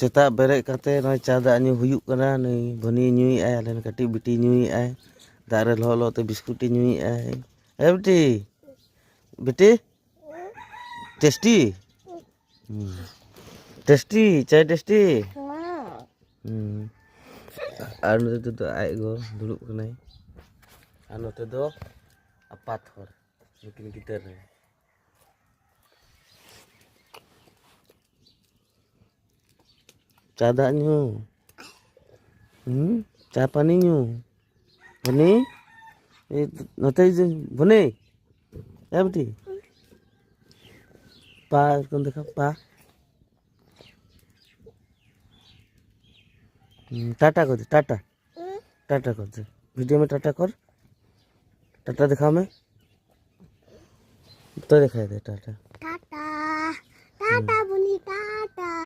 सेता बेरे करते नय चा दा न्यू हुयुक कना नय भनी न्यूई आय आले कटी बिटी न्यूई आय दारे लो लो ते बिस्कुट न्यूई आय ए बेटी बेटी टेस्टी टेस्टी चाय टेस्टी और नोते तो आय गो दुड़ुब कनाय और नोते दो अपात हर लेकिन गिटार रे चा दा न्यू चा पानी न्यू बनी नोते बने ए बेटी पा कौन देखा पा टाटा कर दे टाटा टाटा कर दे वीडियो में टाटा कर टाटा दिखा मैं तो दिखाई दे टाटा टाटा टाटा बुनी टाटा।